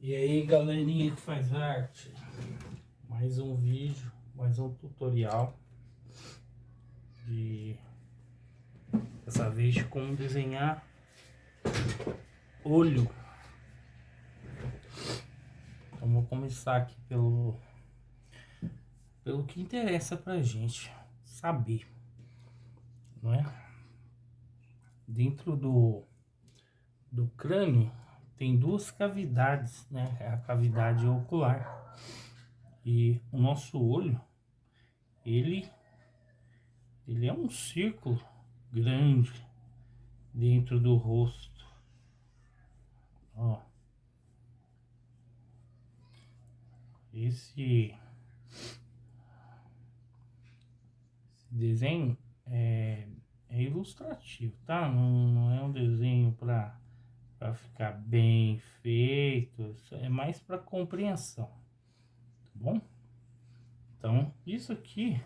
E aí, galerinha que faz arte, mais um vídeo, mais um tutorial de dessa vez de como desenhar olho. Então vou começar aqui pelo que interessa pra gente saber, não é? Dentro do crânio tem duas cavidades, né? É a cavidade ocular e o nosso olho, ele é um círculo grande dentro do rosto, ó. Esse desenho é ilustrativo, tá? Não é um desenho para ficar bem feito, isso é mais para compreensão, tá bom? Então, isso aqui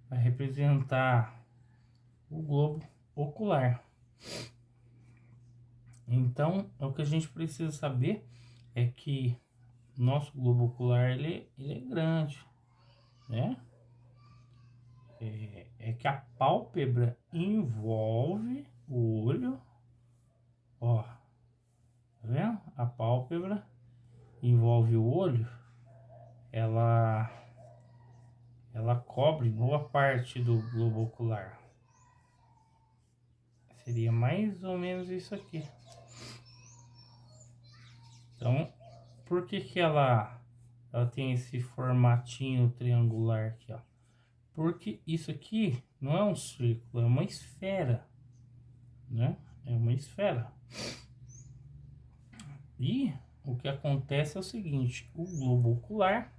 vai representar o globo ocular. Então, o que a gente precisa saber é que nosso globo ocular ele é grande, né? É que a pálpebra envolve o olho, ó, tá vendo? A pálpebra envolve o olho, ela cobre boa parte do globo ocular. Seria mais ou menos isso aqui. Então, por que ela tem esse formatinho triangular aqui, ó? Porque isso aqui não é um círculo, é uma esfera, né? É uma esfera. E o que acontece é o seguinte, o globo ocular,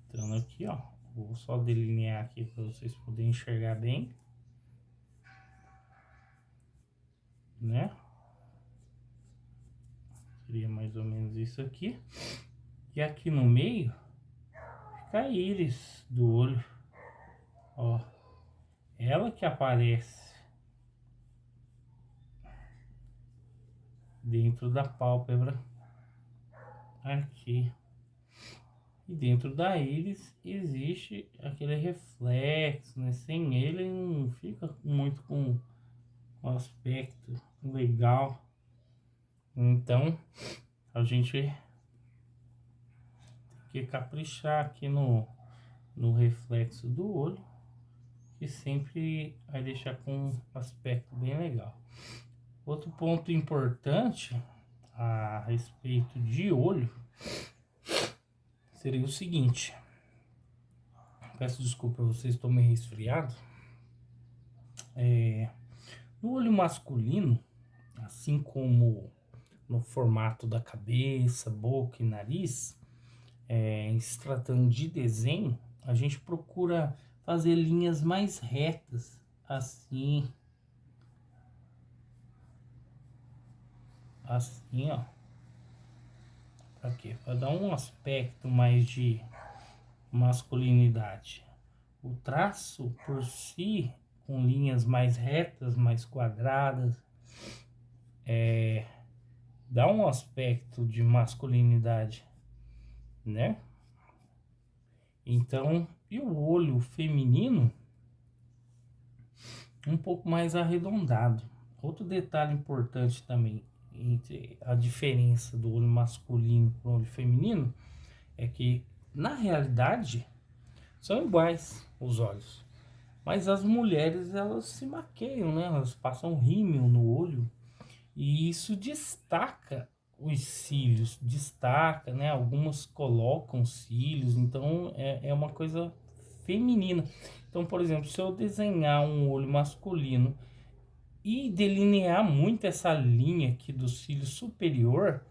então aqui, ó, vou só delinear aqui para vocês poderem enxergar bem, né? Seria mais ou menos isso aqui. E aqui no meio fica a íris do olho, ó, ela que aparece dentro da pálpebra aqui. E dentro da íris existe aquele reflexo, né? Sem ele não fica muito com um aspecto legal. Então a gente tem que caprichar aqui no reflexo do olho, que sempre vai deixar com um aspecto bem legal. Outro ponto importante a respeito de olho seria o seguinte, peço desculpa a vocês, estou meio resfriado. No olho masculino, assim como no formato da cabeça, boca e nariz, em se tratando de desenho, a gente procura fazer linhas mais retas, assim, ó. Para quê? Para dar um aspecto mais de masculinidade. O traço por si, com linhas mais retas, mais quadradas, dá um aspecto de masculinidade, né? Então, e o olho feminino um pouco mais arredondado. Outro detalhe importante também entre a diferença do olho masculino para o olho feminino é que, na realidade, são iguais os olhos. Mas as mulheres, elas se maqueiam, né? Elas passam rímel no olho e isso destaca os cílios, destaca, né? Algumas colocam cílios, então é uma coisa feminina. Então, por exemplo, se eu desenhar um olho masculino e delinear muito essa linha aqui do cílio superior,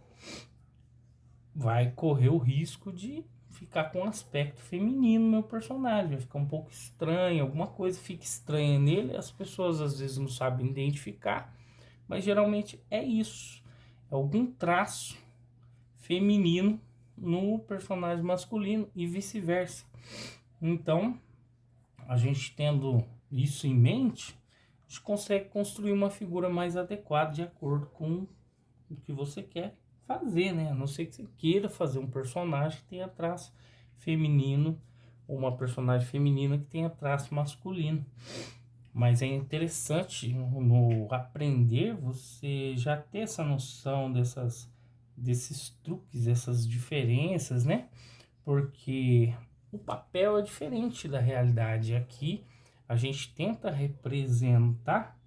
vai correr o risco de ficar com um aspecto feminino no meu personagem, vai ficar um pouco estranho, alguma coisa fica estranha nele, as pessoas às vezes não sabem identificar, mas geralmente é isso, é algum traço feminino no personagem masculino e vice-versa. Então, a gente tendo isso em mente, a gente consegue construir uma figura mais adequada de acordo com o que você quer fazer, né? A não ser que você queira fazer um personagem que tenha traço feminino ou uma personagem feminina que tenha traço masculino. Mas é interessante no aprender você já ter essa noção desses truques, essas diferenças, né? Porque o papel é diferente da realidade. Aqui a gente tenta representar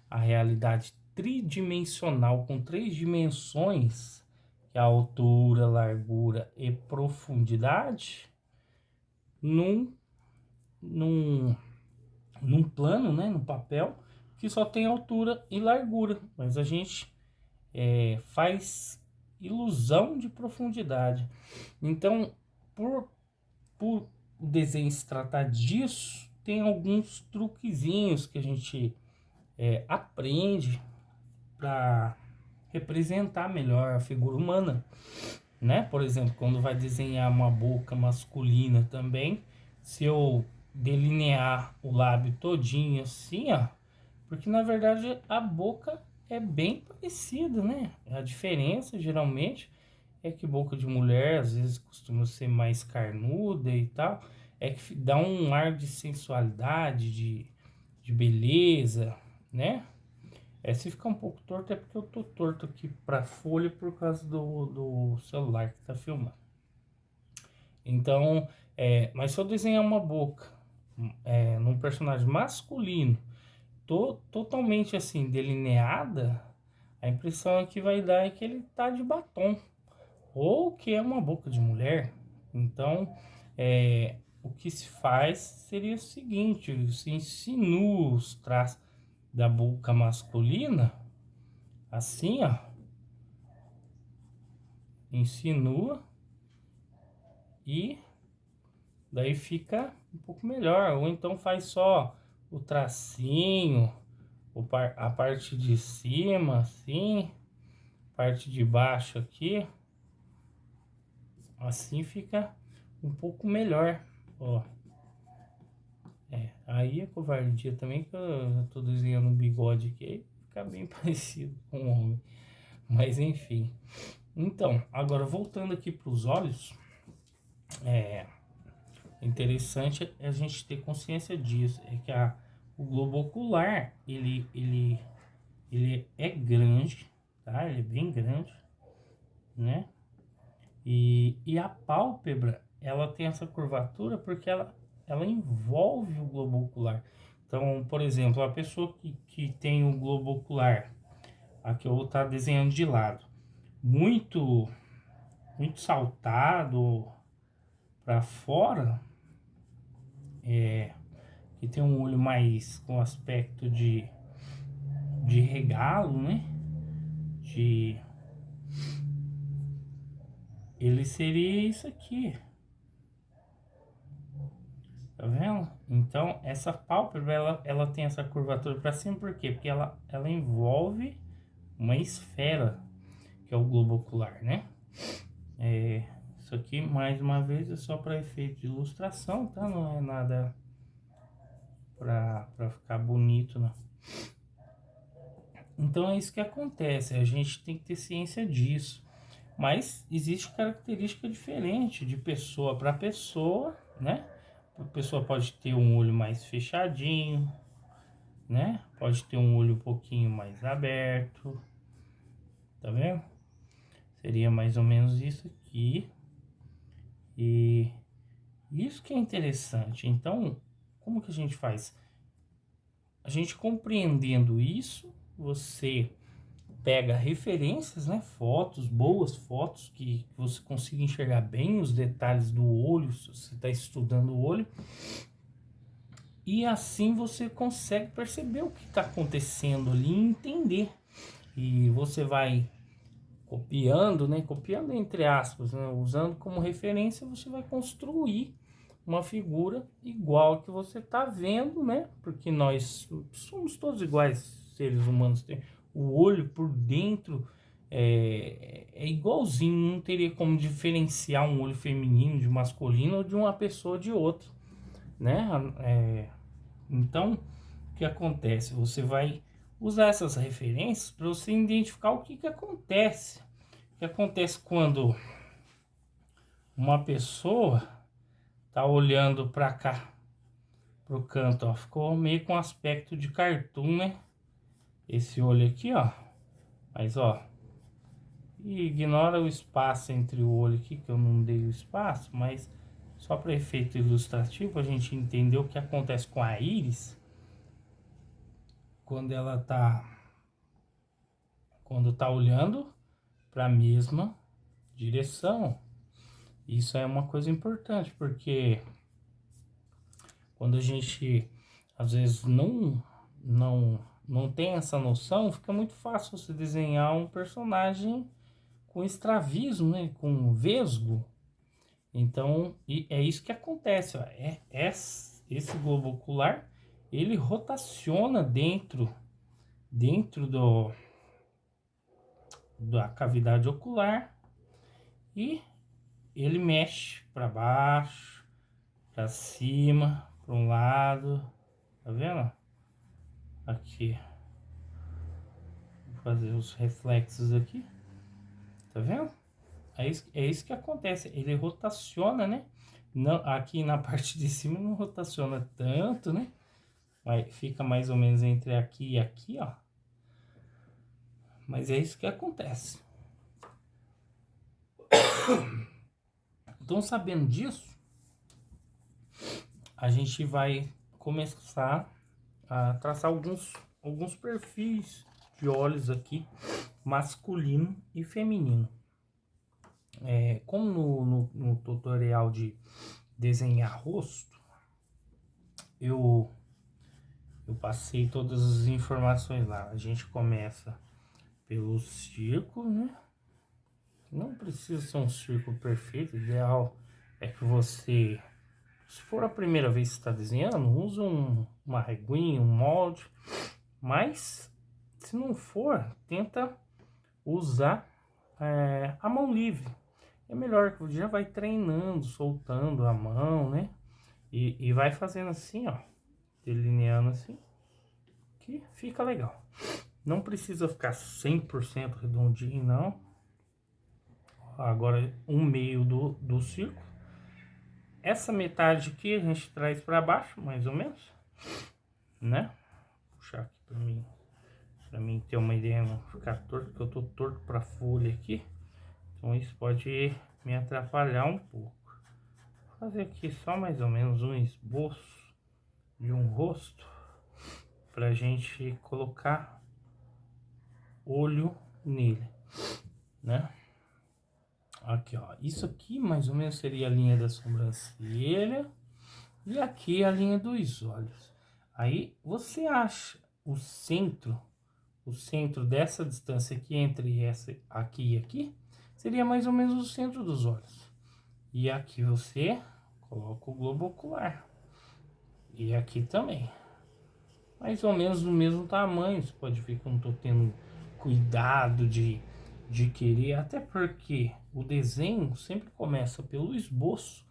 a realidade tridimensional com 3 dimensões, que é a altura, largura e profundidade, num, num, num plano, né, no papel, que só tem altura e largura, mas a gente faz ilusão de profundidade. Então, por o desenho se tratar disso, tem alguns truquezinhos que a gente aprende para representar melhor a figura humana, né? Por exemplo, quando vai desenhar uma boca masculina também, se eu delinear o lábio todinho assim, ó, porque na verdade a boca é bem parecida, né? A diferença geralmente é que boca de mulher às vezes costuma ser mais carnuda e tal, é que dá um ar de sensualidade, de beleza, né? Se ficar um pouco torto é porque eu tô torto aqui pra folha por causa do celular que tá filmando. Então, mas se eu desenhar uma boca num personagem masculino, totalmente assim, delineada, a impressão que vai dar é que ele tá de batom, ou que é uma boca de mulher. Então, o que se faz seria o seguinte, se insinua os traços da boca masculina, assim, ó, insinua e daí fica um pouco melhor. Ou então faz só o tracinho, a parte de cima, assim, parte de baixo aqui, assim fica um pouco melhor, ó. Aí é covardia também que eu tô desenhando um bigode aqui, aí fica bem parecido com o homem. Mas enfim. Então, agora voltando aqui para os olhos, interessante a gente ter consciência disso, é que o globo ocular, ele é grande, tá? Ele é bem grande, né? E a pálpebra, ela tem essa curvatura porque ela envolve o globo ocular. Então, por exemplo, a pessoa que tem o globo ocular, aqui eu vou estar desenhando de lado, muito, muito saltado para fora, que tem um olho mais com aspecto de regalo, né? Ele seria isso aqui, tá vendo? Então, essa pálpebra, ela tem essa curvatura para cima, por quê? Porque ela envolve uma esfera, que é o globo ocular, né? Isso aqui, mais uma vez, é só para efeito de ilustração, tá? Não é nada para ficar bonito, não. Então, é isso que acontece, a gente tem que ter ciência disso. Mas existe característica diferente de pessoa para pessoa, né? A pessoa pode ter um olho mais fechadinho, né? Pode ter um olho um pouquinho mais aberto, tá vendo? Seria mais ou menos isso aqui. E isso que é interessante. Então, como que a gente faz? A gente compreendendo isso, você pega referências, né? Fotos, boas fotos, que você consiga enxergar bem os detalhes do olho, se você está estudando o olho. E assim você consegue perceber o que está acontecendo ali e entender. E você vai copiando, né? Copiando entre aspas, né? Usando como referência, você vai construir uma figura igual a que você está vendo, né? Porque nós somos todos iguais, seres humanos. O olho por dentro é igualzinho, não teria como diferenciar um olho feminino de masculino ou de uma pessoa de outra, né? Então, o que acontece? Você vai usar essas referências para você identificar o que acontece O que acontece quando uma pessoa tá olhando para cá, pro canto, ó, ficou meio com aspecto de cartoon, né? Esse olho aqui, ó. Mas, ó, e ignora o espaço entre o olho aqui, que eu não dei o espaço, mas só para efeito ilustrativo, a gente entendeu o que acontece com a íris quando ela tá, quando tá olhando para a mesma direção. Isso é uma coisa importante, porque quando a gente às vezes não tem essa noção, fica muito fácil você desenhar um personagem com extravismo, né? Com vesgo. Então, e é isso que acontece, ó. Esse globo ocular, ele rotaciona dentro da cavidade ocular e ele mexe para baixo, para cima, para um lado, tá vendo? Aqui, vou fazer os reflexos aqui, tá vendo? É isso que acontece, ele rotaciona, né? Não, aqui na parte de cima não rotaciona tanto, né? Mas fica mais ou menos entre aqui e aqui, ó. Mas é isso que acontece. Então, sabendo disso, a gente vai começar a traçar alguns perfis de olhos aqui, masculino e feminino. Como no tutorial de desenhar rosto, eu passei todas as informações lá. A gente começa pelo círculo, né? Não precisa ser um círculo perfeito, o ideal é que você, se for a primeira vez que está desenhando, usa uma reguinha, um molde, mas se não for, tenta usar a mão livre. É melhor que você já vai treinando, soltando a mão, né? E vai fazendo assim, ó, delineando assim, que fica legal. Não precisa ficar 100% redondinho, não. Agora, um meio do círculo. Essa metade aqui a gente traz para baixo, mais ou menos, né? Vou puxar aqui para mim ter uma ideia, não ficar torto, porque eu tô torto para folha aqui. Então isso pode me atrapalhar um pouco. Vou fazer aqui só mais ou menos um esboço de um rosto pra gente colocar olho nele, né? Aqui, ó, isso aqui mais ou menos seria a linha da sobrancelha e aqui a linha dos olhos. Aí você acha o centro dessa distância aqui entre essa aqui e aqui, seria mais ou menos o centro dos olhos. E aqui você coloca o globo ocular. E aqui também. Mais ou menos do mesmo tamanho. Você pode ver que eu não estou tendo cuidado de querer. Até porque o desenho sempre começa pelo esboço.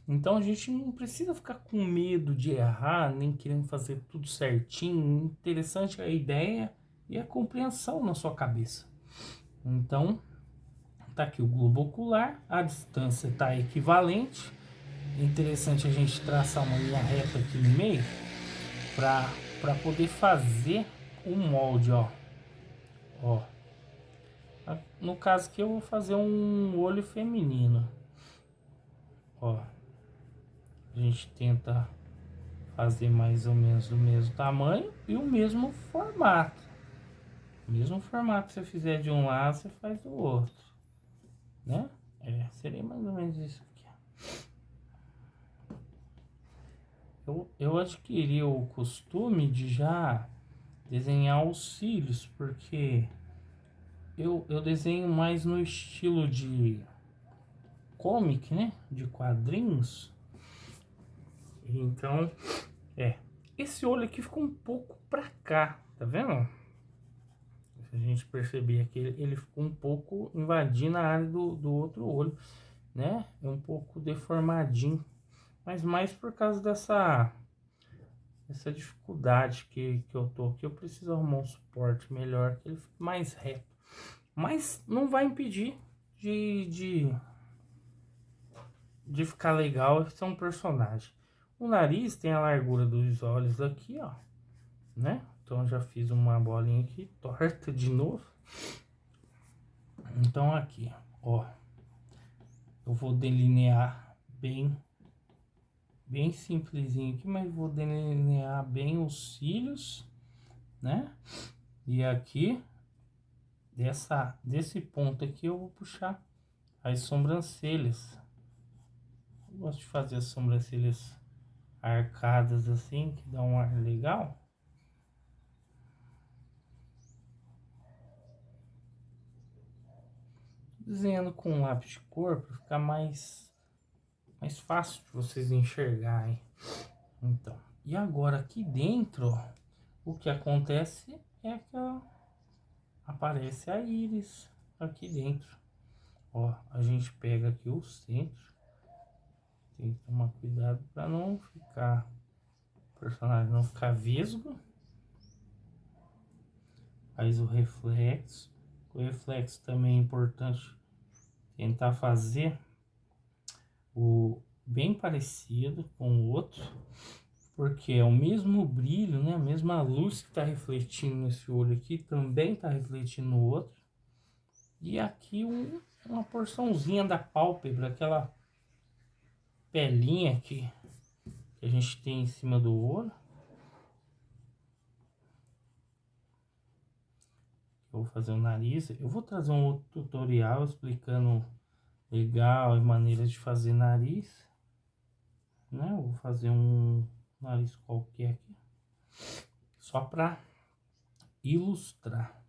Então a gente não precisa ficar com medo de errar, nem querendo fazer tudo certinho. Interessante a ideia e a compreensão na sua cabeça. Então, tá aqui o globo ocular, a distância tá equivalente. Interessante a gente traçar uma linha reta aqui no meio para poder fazer o molde, ó. Ó. No caso aqui eu vou fazer um olho feminino. Ó. A gente tenta fazer mais ou menos do mesmo tamanho e o mesmo formato. O mesmo formato que você fizer de um lado, você faz do outro, né? Seria mais ou menos isso aqui. Eu adquiri o costume de já desenhar os cílios, porque eu desenho mais no estilo de comic, né? De quadrinhos. Então, esse olho aqui ficou um pouco pra cá, tá vendo? Se a gente perceber aqui, ele ficou um pouco invadindo a área do outro olho, né? É um pouco deformadinho, mas mais por causa dessa dificuldade que eu tô aqui. Eu preciso arrumar um suporte melhor, que ele fique mais reto. Mas não vai impedir de, de, de ficar legal ser um personagem. O nariz tem a largura dos olhos aqui, ó, né? Então já fiz uma bolinha aqui, torta de novo. Então aqui, ó, eu vou delinear bem simplesinho aqui, mas vou delinear bem os cílios, né? E aqui, desse ponto aqui, eu vou puxar as sobrancelhas. Eu gosto de fazer as sobrancelhas arcadas assim, que dá um ar legal. Desenhando com lápis de cor para ficar mais fácil de vocês enxergarem. Então, e agora aqui dentro, ó, o que acontece é que aparece a íris aqui dentro. Ó, a gente pega aqui o centro. Tem que tomar cuidado para não ficar, o personagem não ficar vesgo. Faz o reflexo. O reflexo também é importante tentar fazer o bem parecido com o outro, porque é o mesmo brilho, né? A mesma luz que está refletindo nesse olho aqui também está refletindo no outro. E aqui uma porçãozinha da pálpebra, aquela pelinha que a gente tem em cima do olho. Eu vou fazer o nariz. Eu vou trazer um outro tutorial explicando legal e maneiras de fazer nariz, né? Eu vou fazer um nariz qualquer aqui, só para ilustrar,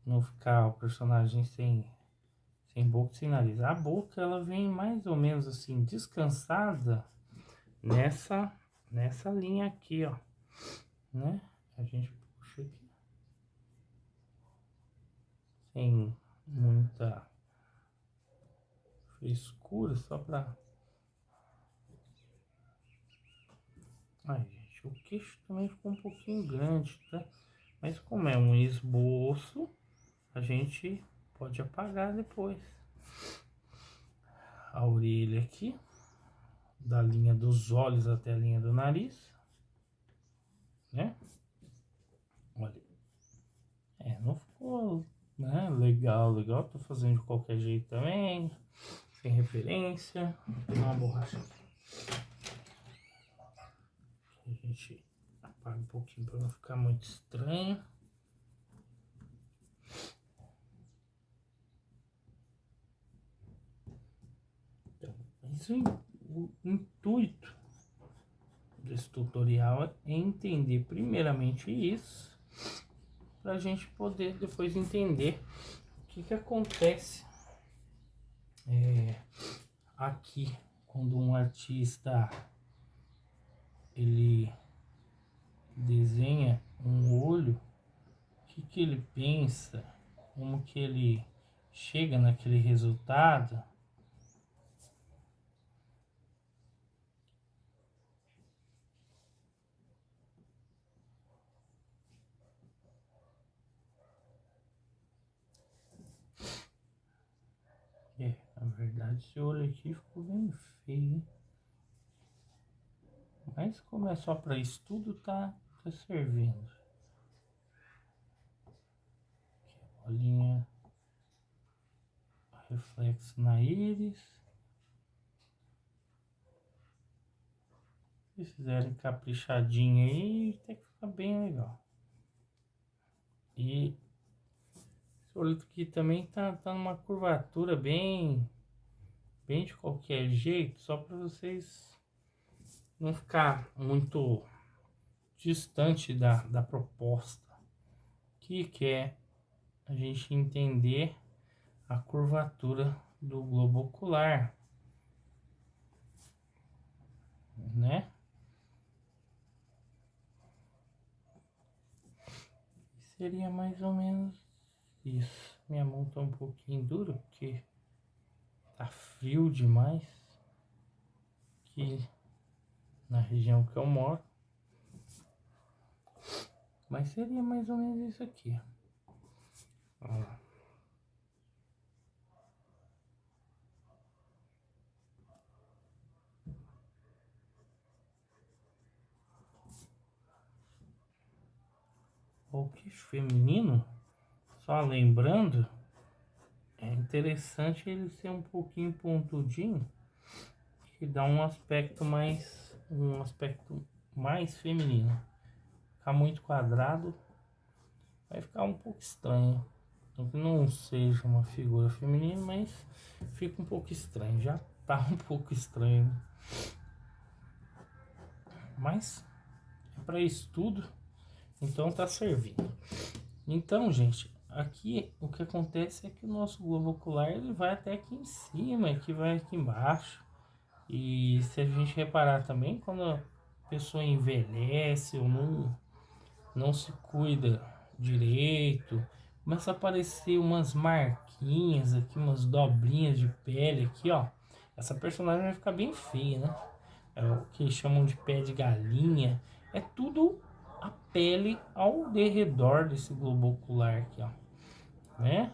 não ficar o personagem sem boca, sem nariz. A boca ela vem mais ou menos assim descansada nessa linha aqui, ó, né? A gente puxa aqui sem muita frescura, só para... Ai, gente, o queixo também ficou um pouquinho grande, tá? Mas como é um esboço, a gente pode apagar depois. A orelha aqui, da linha dos olhos até a linha do nariz, né? Olha, não ficou, né, legal, tô fazendo de qualquer jeito também, sem referência. Vou pegar uma borracha aqui. A gente apaga um pouquinho para não ficar muito estranho. Então, o intuito desse tutorial é entender primeiramente isso, para a gente poder depois entender o que acontece aqui quando um artista ele desenha um olho, o que ele pensa, como que ele chega naquele resultado. Na verdade esse olho aqui ficou bem feio, hein? Mas como é só para estudo, tá servindo. Aqui, bolinha, reflexo na íris. Se fizerem caprichadinho aí, tem que ficar bem legal. E esse olho aqui também tá numa curvatura bem de qualquer jeito, só para vocês não ficar muito distante da proposta, que é a gente entender a curvatura do globo ocular, né? Seria mais ou menos isso. Minha mão tá um pouquinho dura porque tá frio demais aqui na região que eu moro, mas seria mais ou menos isso aqui. Ó. o queixo feminino, só lembrando, é interessante ele ser um pouquinho pontudinho, que dá um aspecto mais feminino. Ficar muito quadrado vai ficar um pouco estranho. Não seja uma figura feminina, mas fica um pouco estranho. Já tá um pouco estranho. Mas é para estudo, então tá servindo. Então, gente, aqui o que acontece é que o nosso globo ocular ele vai até aqui em cima, aqui vai aqui embaixo. E se a gente reparar também, quando a pessoa envelhece ou não se cuida direito, começa a aparecer umas marquinhas aqui, umas dobrinhas de pele aqui, ó. Essa personagem vai ficar bem feia, né? É o que chamam de pé de galinha. É tudo a pele ao derredor desse globo ocular aqui, ó. Né?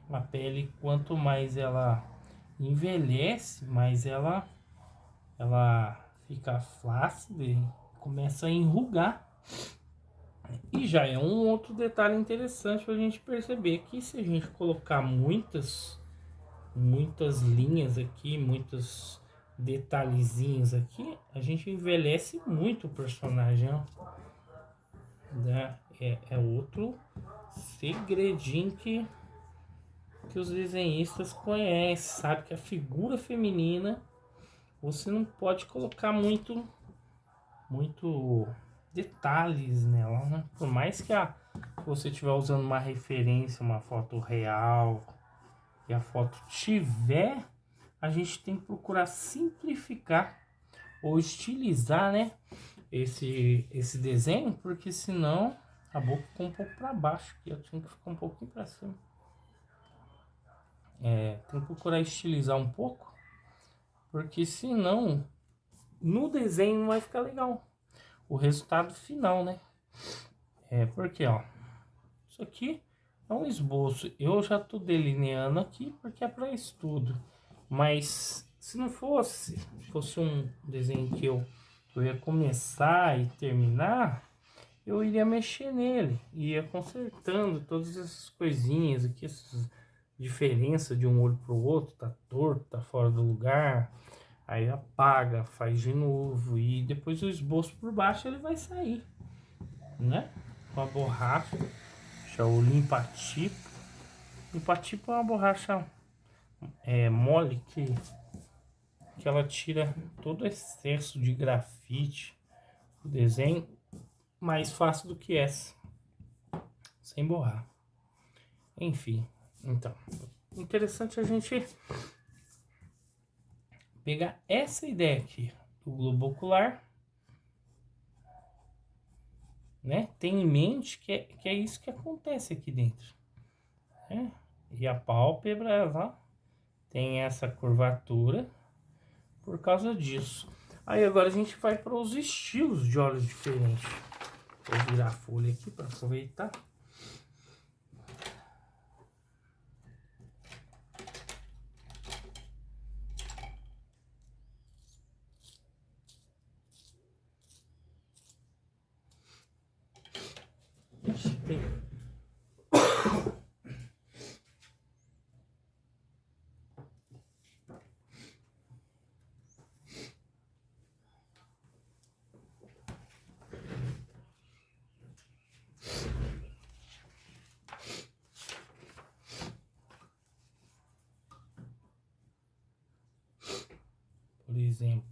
A pele, quanto mais ela envelhece, mais ela fica flácida e começa a enrugar. E já é um outro detalhe interessante para a gente perceber que se a gente colocar muitas linhas aqui, muitos detalhezinhos aqui, a gente envelhece muito o personagem, ó. Né? É outro segredinho que os desenhistas conhecem, sabe que a figura feminina você não pode colocar muito detalhes nela, né? Por mais que você estiver usando uma referência, uma foto real e a foto tiver, a gente tem que procurar simplificar ou estilizar, né, esse desenho, porque senão a boca ficou um pouco para baixo, que eu tinha que ficar um pouquinho para cima. Tem que procurar estilizar um pouco, porque senão no desenho não vai ficar legal o resultado final, né? Porque ó, isso aqui é um esboço. Eu já tô delineando aqui porque é para estudo. Mas se não fosse um desenho que eu ia começar e terminar, eu iria mexer nele, ia consertando todas essas coisinhas aqui, essas diferenças de um olho para o outro, tá torto, tá fora do lugar. Aí apaga, faz de novo e depois o esboço por baixo ele vai sair, né? Com a borracha, o limpa-tipo. Limpa-tipo é uma borracha mole que ela tira todo o excesso de grafite, o desenho mais fácil do que essa, sem borrar. Enfim, então, interessante a gente pegar essa ideia aqui do globo ocular, né? Tem em mente que é isso que acontece aqui dentro, né? E a pálpebra, ela tem essa curvatura por causa disso. Aí agora a gente vai para os estilos de olhos diferentes. Vou virar a folha aqui para aproveitar. Por exemplo,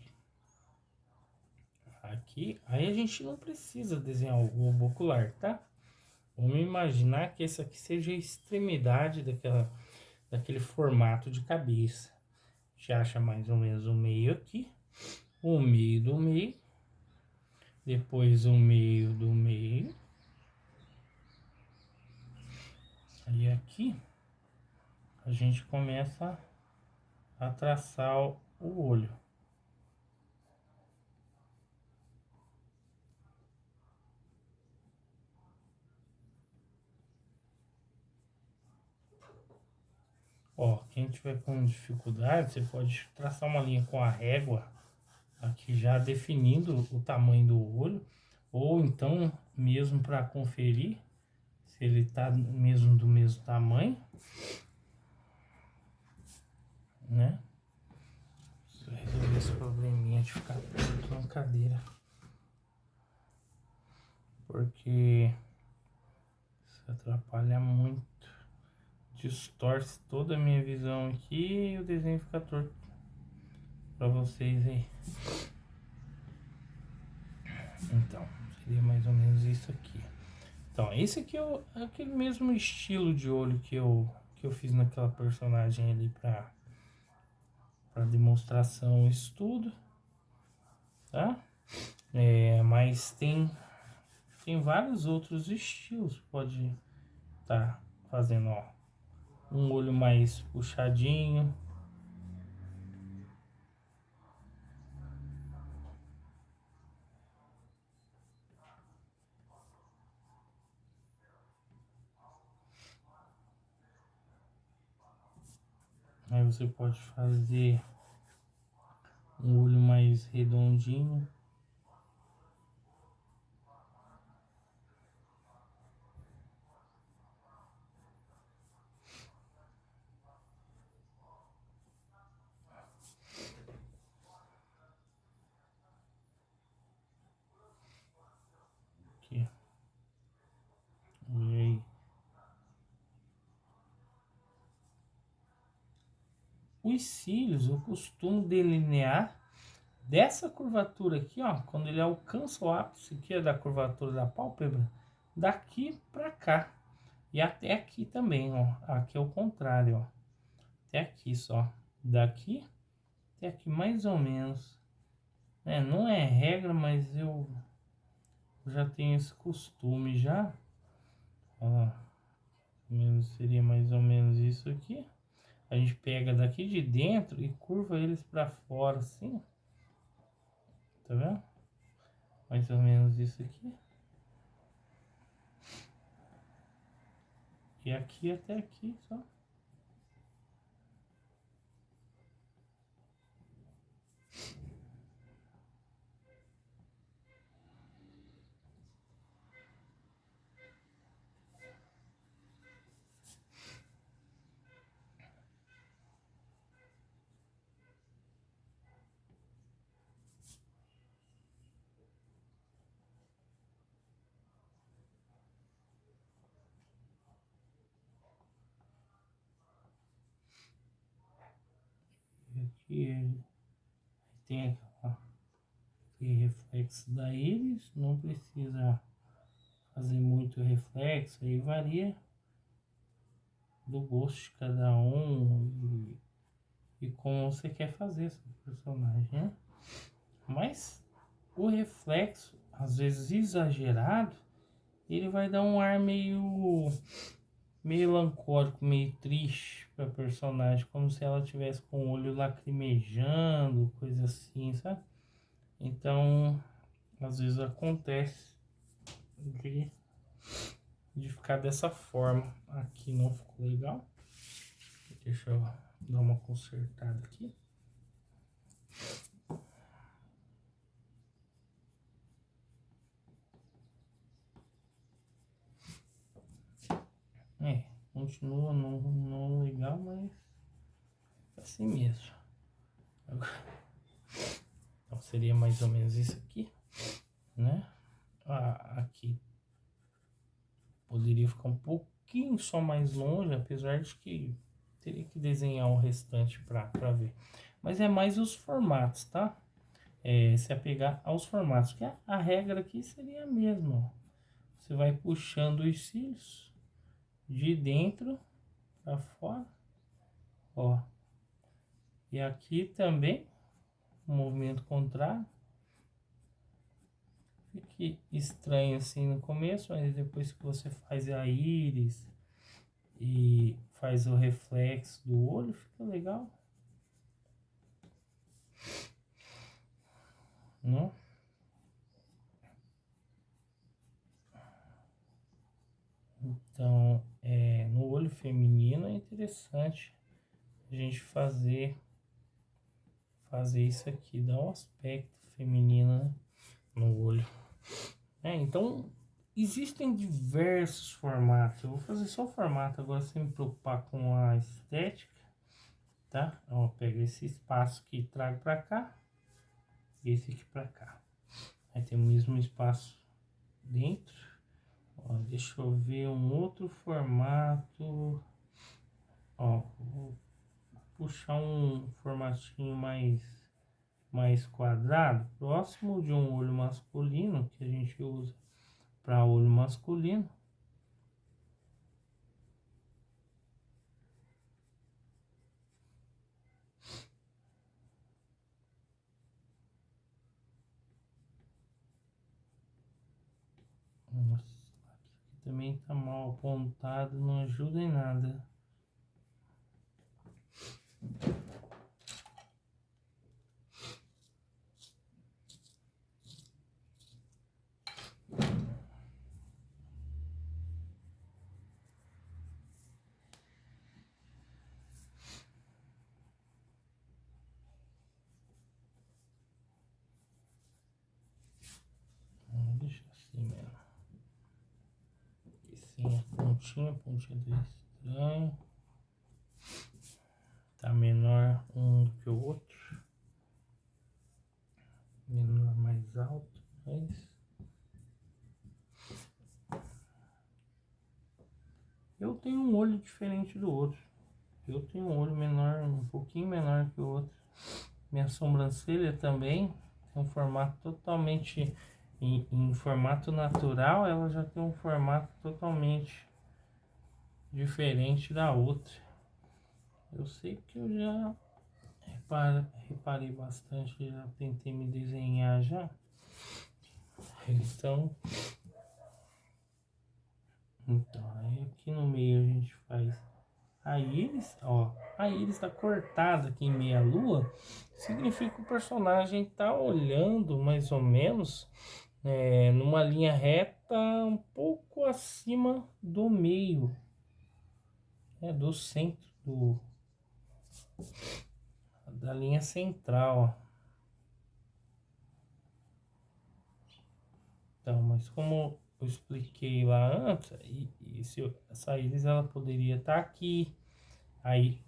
aqui, aí a gente não precisa desenhar o globo ocular, tá? Vamos imaginar que essa aqui seja a extremidade daquele formato de cabeça. A gente acha mais ou menos o meio aqui, o meio do meio, depois o meio do meio. Aí aqui a gente começa a traçar o olho. Ó, quem tiver com dificuldade, você pode traçar uma linha com a régua, aqui já definindo o tamanho do olho, ou então mesmo para conferir se ele tá mesmo do mesmo tamanho, né? Deixa eu resolver esse probleminha de ficar torto na cadeira, porque isso atrapalha muito, distorce toda a minha visão aqui e o desenho fica torto para vocês aí. Então, seria mais ou menos isso aqui. Então, esse aqui é aquele mesmo estilo de olho que eu fiz naquela personagem ali para demonstração, estudo, tá? Mas tem vários outros estilos. Pode estar fazendo, ó, um olho mais puxadinho. Aí você pode fazer um olho mais redondinho. Aqui. E aí. Os cílios eu costumo delinear dessa curvatura aqui, ó, quando ele alcança o ápice que é da curvatura da pálpebra, daqui para cá e até aqui também, ó. Aqui é o contrário, ó. Até aqui só, daqui até aqui mais ou menos. Não é regra, mas eu já tenho esse costume já. Ó, seria mais ou menos isso aqui. A gente pega daqui de dentro e curva eles para fora assim. Tá vendo? Mais ou menos isso aqui. E aqui até aqui só. E aqui tem aquele reflexo da íris. Não precisa fazer muito reflexo. Aí varia do gosto de cada um e como você quer fazer esse personagem, né? Mas o reflexo, às vezes exagerado, ele vai dar um ar meio melancólico, meio triste para personagem, como se ela tivesse com o olho lacrimejando, coisa assim, sabe? Então, às vezes acontece de, de ficar dessa forma. Aqui não ficou legal. Deixa eu dar uma consertada aqui. Continua não legal, mas assim mesmo. Então seria mais ou menos isso aqui, né? Aqui poderia ficar um pouquinho só mais longe, apesar de que teria que desenhar o restante para ver. Mas é mais os formatos, tá? Se apegar aos formatos, que a regra aqui seria a mesma. Você vai puxando os cílios de dentro para fora, ó. E aqui também, o movimento contrário. Fique estranho assim no começo, mas depois que você faz a íris e faz o reflexo do olho, fica legal. Não? Então, no olho feminino é interessante a gente fazer isso aqui, dá um aspecto feminino, né, no olho. Então, existem diversos formatos. Eu vou fazer só o formato agora sem me preocupar com a estética, tá? Ó, pega esse espaço aqui e trago para cá, e esse aqui para cá. Aí tem o mesmo espaço dentro. Ó, deixa eu ver um outro formato. Ó, vou puxar um formatinho mais quadrado, próximo de um olho masculino, que a gente usa para olho masculino. Nossa, aqui também tá mal apontado, não ajuda em nada. Deixa assim mesmo. Aqui sem a pontinha do estranho. Tá menor um do que o outro. Menor, mais alto, mas... Eu tenho um olho diferente do outro. Eu tenho um olho menor, um pouquinho menor que o outro. Minha sobrancelha também tem um formato totalmente... Em formato natural, ela já tem um formato totalmente diferente da outra. Eu sei que eu já reparei bastante, já tentei me desenhar já. Então, aí aqui no meio a gente faz a íris, ó. A íris tá cortada aqui em meia lua, significa que o personagem tá olhando mais ou menos numa linha reta um pouco acima do meio, do centro da linha central, ó. Então, mas como eu expliquei lá antes, essa íris ela poderia estar aqui, aí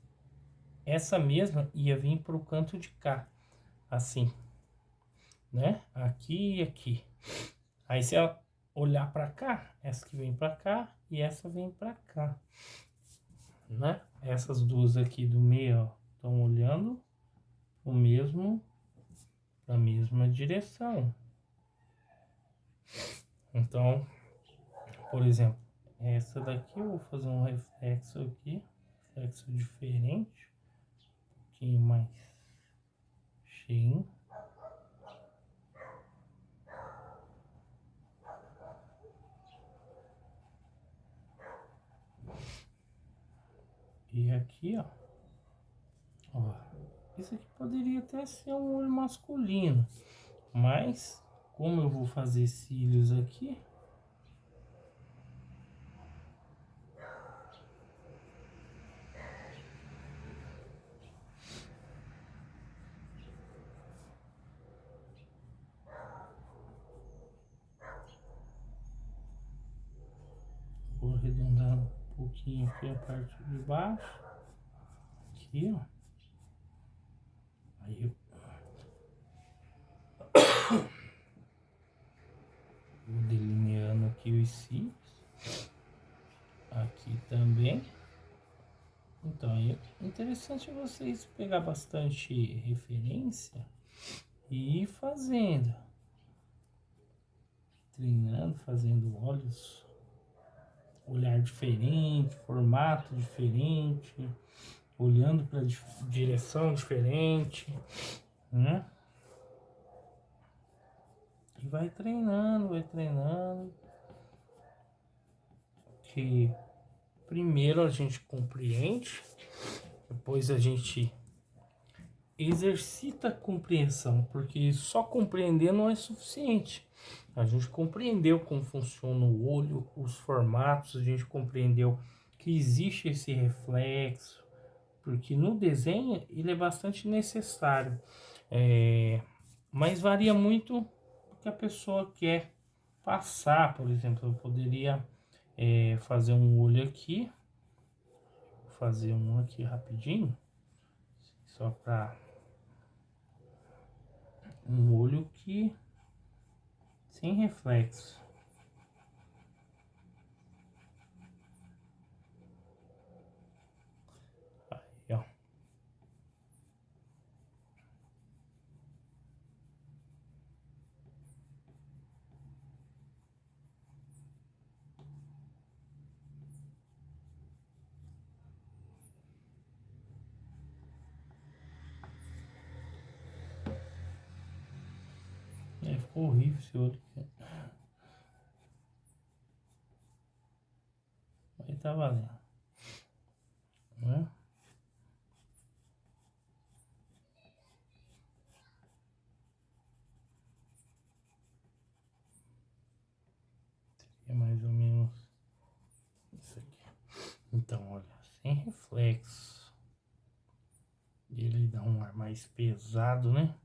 essa mesma ia vir para o canto de cá, assim, né? Aqui e aqui. Aí se ela olhar para cá, essa que vem para cá e essa vem para cá, né? Essas duas aqui do meio estão olhando o mesmo, a mesma direção. Então, por exemplo, essa daqui eu vou fazer um reflexo aqui, reflexo diferente, um pouquinho mais cheio. E aqui, ó, isso aqui poderia até ser um olho masculino, mas como eu vou fazer cílios aqui, vou arredondar um pouquinho aqui a parte de baixo, aqui, ó. Aí eu vou delineando aqui os cílios, aqui também. Então, é interessante vocês pegar bastante referência e ir fazendo, treinando, fazendo olhos, olhar diferente, formato diferente, olhando para direção diferente, né? E vai treinando, que primeiro a gente compreende, depois a gente exercita a compreensão, porque só compreender não é suficiente. A gente compreendeu como funciona o olho, os formatos, a gente compreendeu que existe esse reflexo, porque no desenho ele é bastante necessário, mas varia muito do que a pessoa quer passar, por exemplo, eu poderia fazer um olho aqui, fazer um aqui rapidinho, só para um olho que sem reflexo. Aí, ó. Ficou horrível esse olho aqui. Aí tá valendo, né? É mais ou menos isso aqui. Então, olha, sem reflexo. Ele dá um ar mais pesado, né?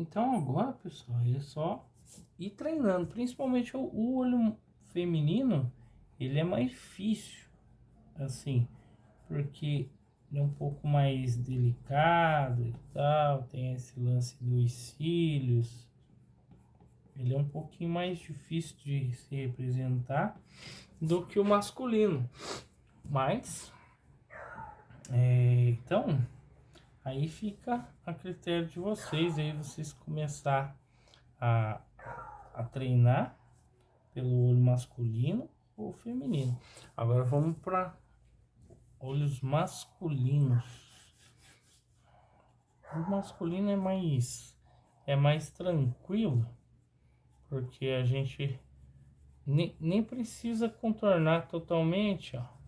Então agora, pessoal, é só ir treinando. Principalmente o olho feminino, ele é mais difícil, assim, porque ele é um pouco mais delicado e tal. Tem esse lance dos cílios. Ele é um pouquinho mais difícil de se representar do que o masculino. Mas, então, aí fica a critério de vocês. Aí vocês começar a, a treinar pelo olho masculino ou feminino. Agora vamos para olhos masculinos. O masculino é mais tranquilo, porque a gente nem precisa contornar totalmente, ó.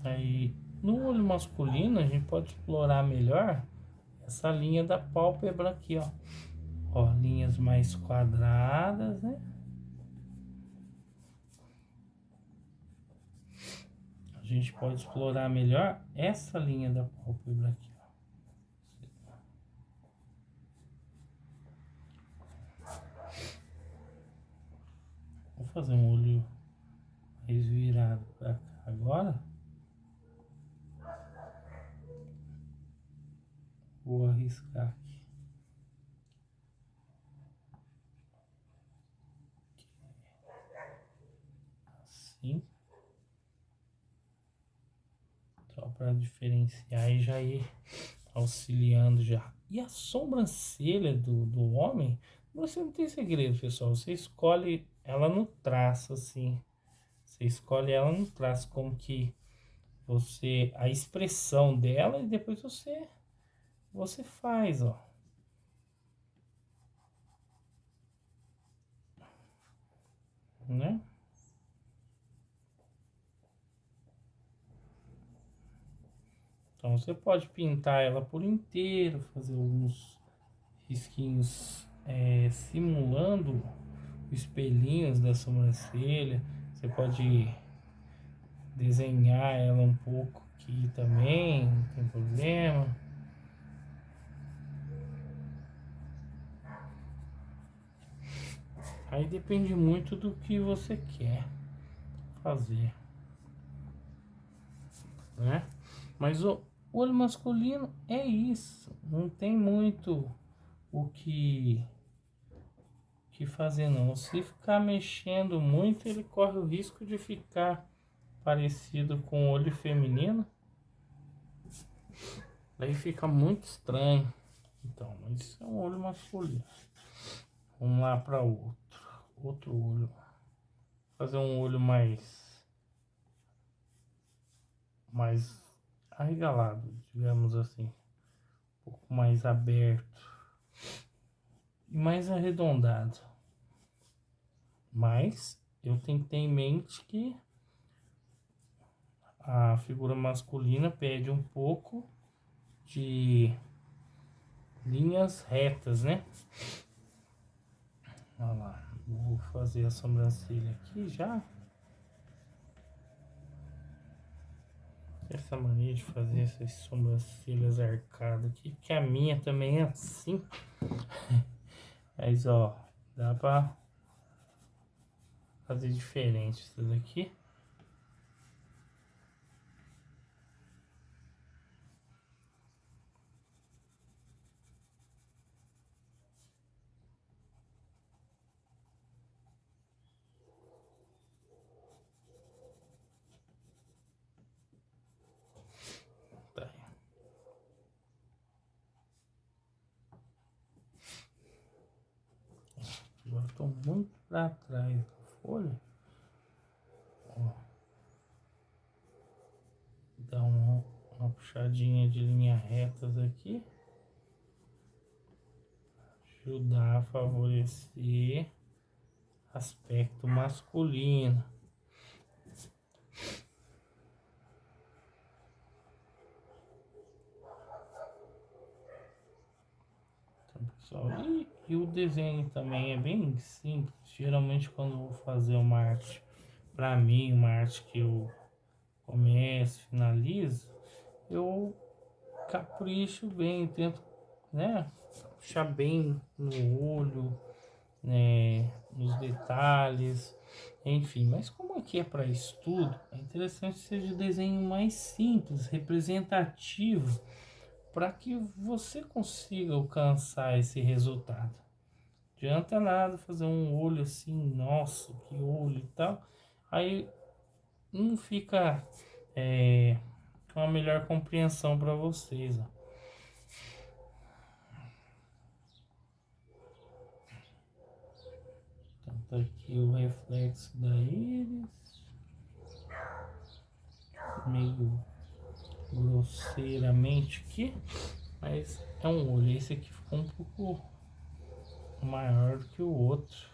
Aí no olho masculino a gente pode explorar melhor essa linha da pálpebra aqui, ó. Ó, linhas mais quadradas, né? A gente pode explorar melhor essa linha da pálpebra aqui, ó. Vou fazer um olho mais virado para cá agora. Vou arriscar aqui. Assim. Só para diferenciar e já ir auxiliando já. E a sobrancelha do homem, você não tem segredo, pessoal. Você escolhe ela no traço, assim. Você escolhe ela no traço, como que a expressão dela, e depois você faz, ó. Né? Então você pode pintar ela por inteiro, fazer alguns risquinhos simulando os espelhinhos da sobrancelha. Você pode desenhar ela um pouco aqui também, não tem problema. Aí depende muito do que você quer fazer, né? Mas o olho masculino é isso, não tem muito o que fazer não. Se ficar mexendo muito, ele corre o risco de ficar parecido com o olho feminino. Daí fica muito estranho. Então, mas isso é um olho masculino. Vamos lá para outro olho. Fazer um olho mais arregalado, digamos assim, um pouco mais aberto e mais arredondado. Mas eu tenho que ter em mente que a figura masculina pede um pouco de linhas retas, né? Olha lá, vou fazer a sobrancelha aqui já. Essa mania de fazer essas sobrancelhas arcadas aqui, que a minha também é assim. Mas ó, dá pra fazer diferente isso daqui. Tá aí. Agora tô muito pra trás da folha. Ó, dá uma puxadinha de linhas retas aqui. Ajudar a favorecer aspecto masculino. Então, pessoal, e o desenho também é bem simples. Geralmente quando eu vou fazer uma arte para mim, uma arte que eu começo, finalizo, eu capricho bem, tento, né, puxar bem no olho, né, nos detalhes, enfim. Mas como aqui é para estudo, é interessante que seja o desenho mais simples, representativo, para que você consiga alcançar esse resultado. Adianta nada fazer um olho assim, nossa, que olho e tal, aí não fica com a melhor compreensão para vocês, ó. Então tá aqui o reflexo da íris, meio grosseiramente aqui, mas é um olho. Esse aqui ficou um pouco maior do que o outro.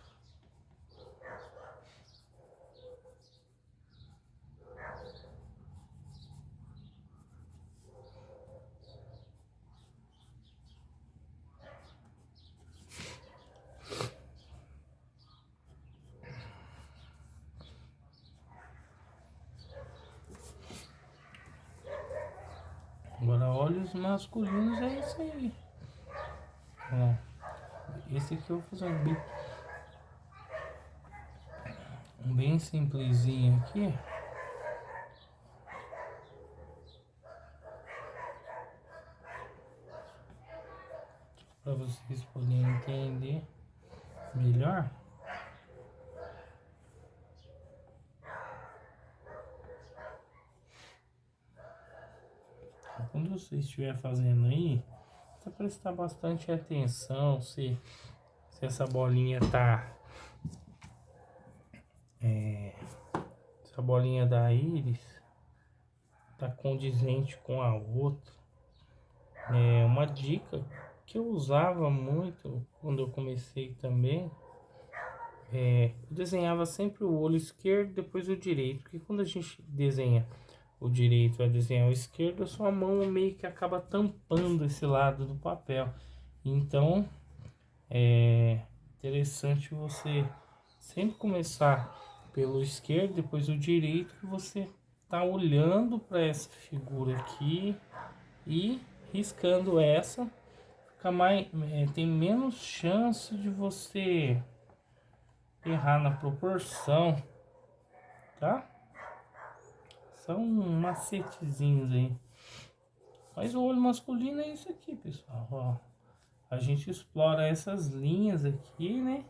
Agora olhos masculinos é isso aí. Ó, esse aqui eu vou fazer um bem simplesinho aqui. Para vocês poderem entender melhor. Quando você estiver fazendo aí, você prestar bastante atenção se essa bolinha tá se a bolinha da íris tá condizente com a outra. É uma dica que eu usava muito quando eu comecei também. Eu desenhava sempre o olho esquerdo, depois o direito, porque quando a gente desenha o direito vai desenhar o esquerdo, a sua mão meio que acaba tampando esse lado do papel. Então é interessante você sempre começar pelo esquerdo, depois o direito, que você tá olhando para essa figura aqui e riscando essa, fica mais, tem menos chance de você errar na proporção, tá? São macetezinhos aí. Mas o olho masculino é isso aqui, pessoal. Ó, a gente explora essas linhas aqui, né?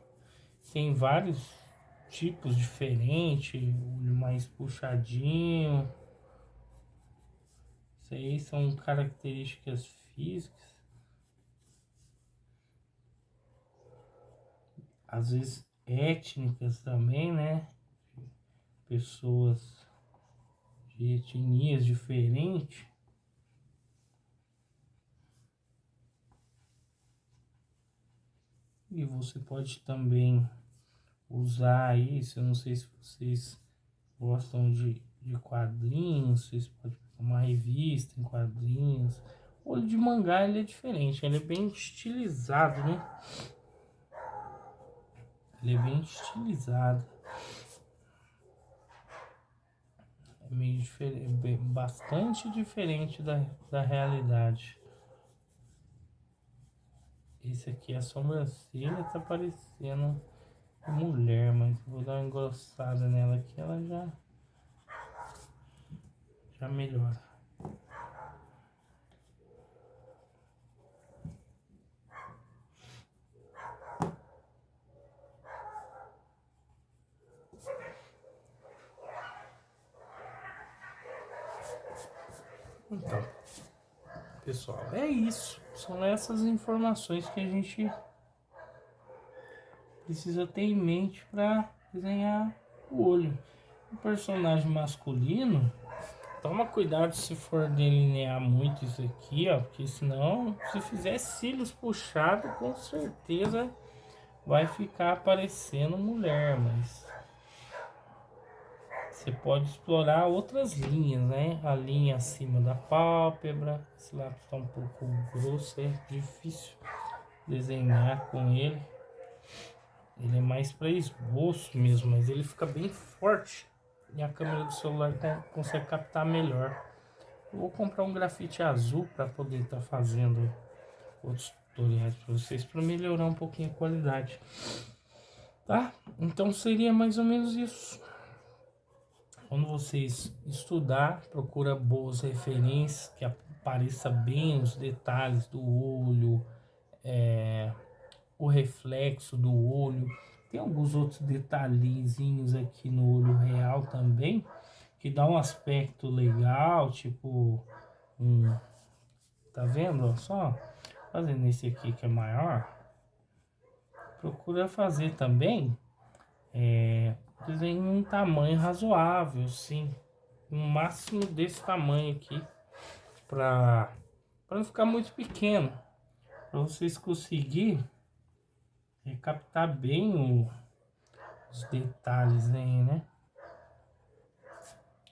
Tem vários tipos diferentes, olho mais puxadinho. Isso aí são características físicas. Às vezes étnicas também, né? Pessoas de etnias diferentes. E você pode também usar isso. Eu não sei se vocês gostam de quadrinhos, vocês podem pegar uma revista em quadrinhos, olho de mangá ele é diferente, ele é bem estilizado, né? Ele é bem estilizado. É meio diferente, bastante diferente da realidade. Esse aqui, a sobrancelha tá parecendo mulher, mas vou dar uma engrossada nela aqui, ela já melhora. Então, pessoal, é isso. São essas informações que a gente precisa ter em mente para desenhar o olho. O personagem masculino, toma cuidado se for delinear muito isso aqui, ó, porque senão, se fizer cílios puxados, com certeza vai ficar parecendo mulher, mas você pode explorar outras linhas, né? A linha acima da pálpebra, esse lápis está um pouco grosso, é difícil desenhar com ele. Ele é mais para esboço mesmo, mas ele fica bem forte e a câmera do celular consegue captar melhor. Eu vou comprar um grafite azul para poder estar fazendo outros tutoriais para vocês, para melhorar um pouquinho a qualidade, tá? Então seria mais ou menos isso. Quando vocês estudar, procura boas referências, que apareça bem os detalhes do olho, o reflexo do olho. Tem alguns outros detalhezinhos aqui no olho real também, que dá um aspecto legal, tipo tá vendo? Ó, só fazendo esse aqui que é maior, procura fazer também desenho em um tamanho razoável, sim, um máximo desse tamanho aqui, para não ficar muito pequeno, para vocês conseguirem captar bem os detalhes aí, né?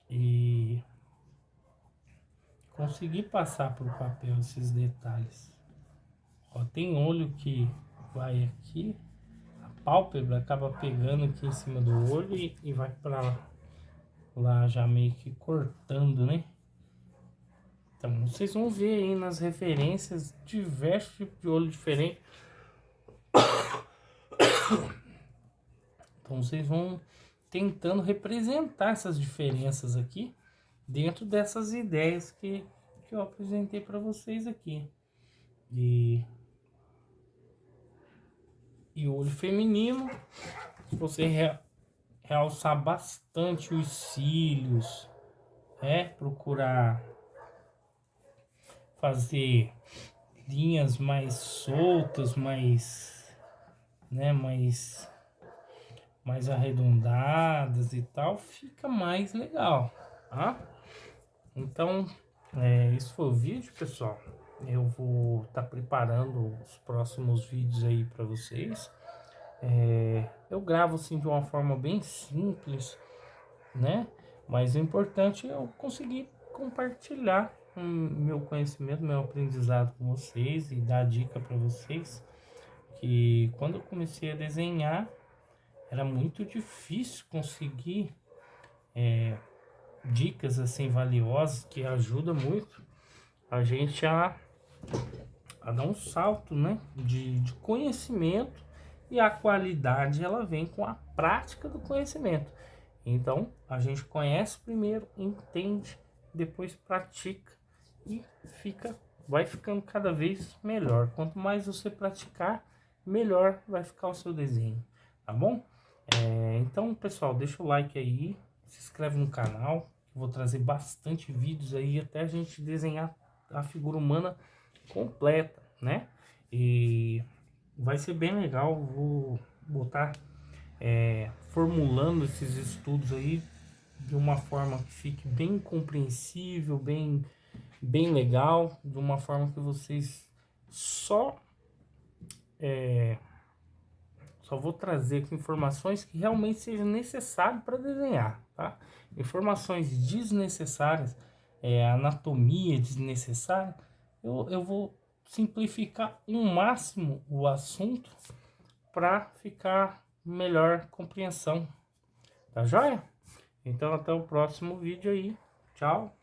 E conseguir passar para o papel esses detalhes. Ó, tem olho que vai aqui, a pálpebra acaba pegando aqui em cima do olho e vai para lá já meio que cortando, né? Então vocês vão ver aí nas referências diversos tipos de olho diferente. Então vocês vão tentando representar essas diferenças aqui dentro dessas ideias que eu apresentei para vocês aqui. E o olho feminino, se você realçar bastante os cílios, procurar fazer linhas mais soltas, mais arredondadas e tal, fica mais legal, tá? Então, esse foi o vídeo, pessoal. Eu vou estar preparando os próximos vídeos aí para vocês. Eu gravo assim de uma forma bem simples, né? Mas o importante é eu conseguir compartilhar meu conhecimento, meu aprendizado com vocês e dar dica para vocês. Que quando eu comecei a desenhar, era muito difícil conseguir dicas assim valiosas que ajudam muito a gente a dar um salto, né, de conhecimento, e a qualidade ela vem com a prática do conhecimento. Então a gente conhece primeiro, entende, depois pratica e vai ficando cada vez melhor. Quanto mais você praticar, melhor vai ficar o seu desenho, tá bom? Então, pessoal, deixa o like aí, se inscreve no canal, vou trazer bastante vídeos aí até a gente desenhar a figura humana completa, né? E vai ser bem legal, vou botar formulando esses estudos aí de uma forma que fique bem compreensível, bem legal, de uma forma que vocês só vou trazer aqui informações que realmente sejam necessárias para desenhar, tá? Informações desnecessárias, anatomia desnecessária, eu vou simplificar o máximo o assunto para ficar melhor compreensão. Tá joia? Então até o próximo vídeo aí. Tchau.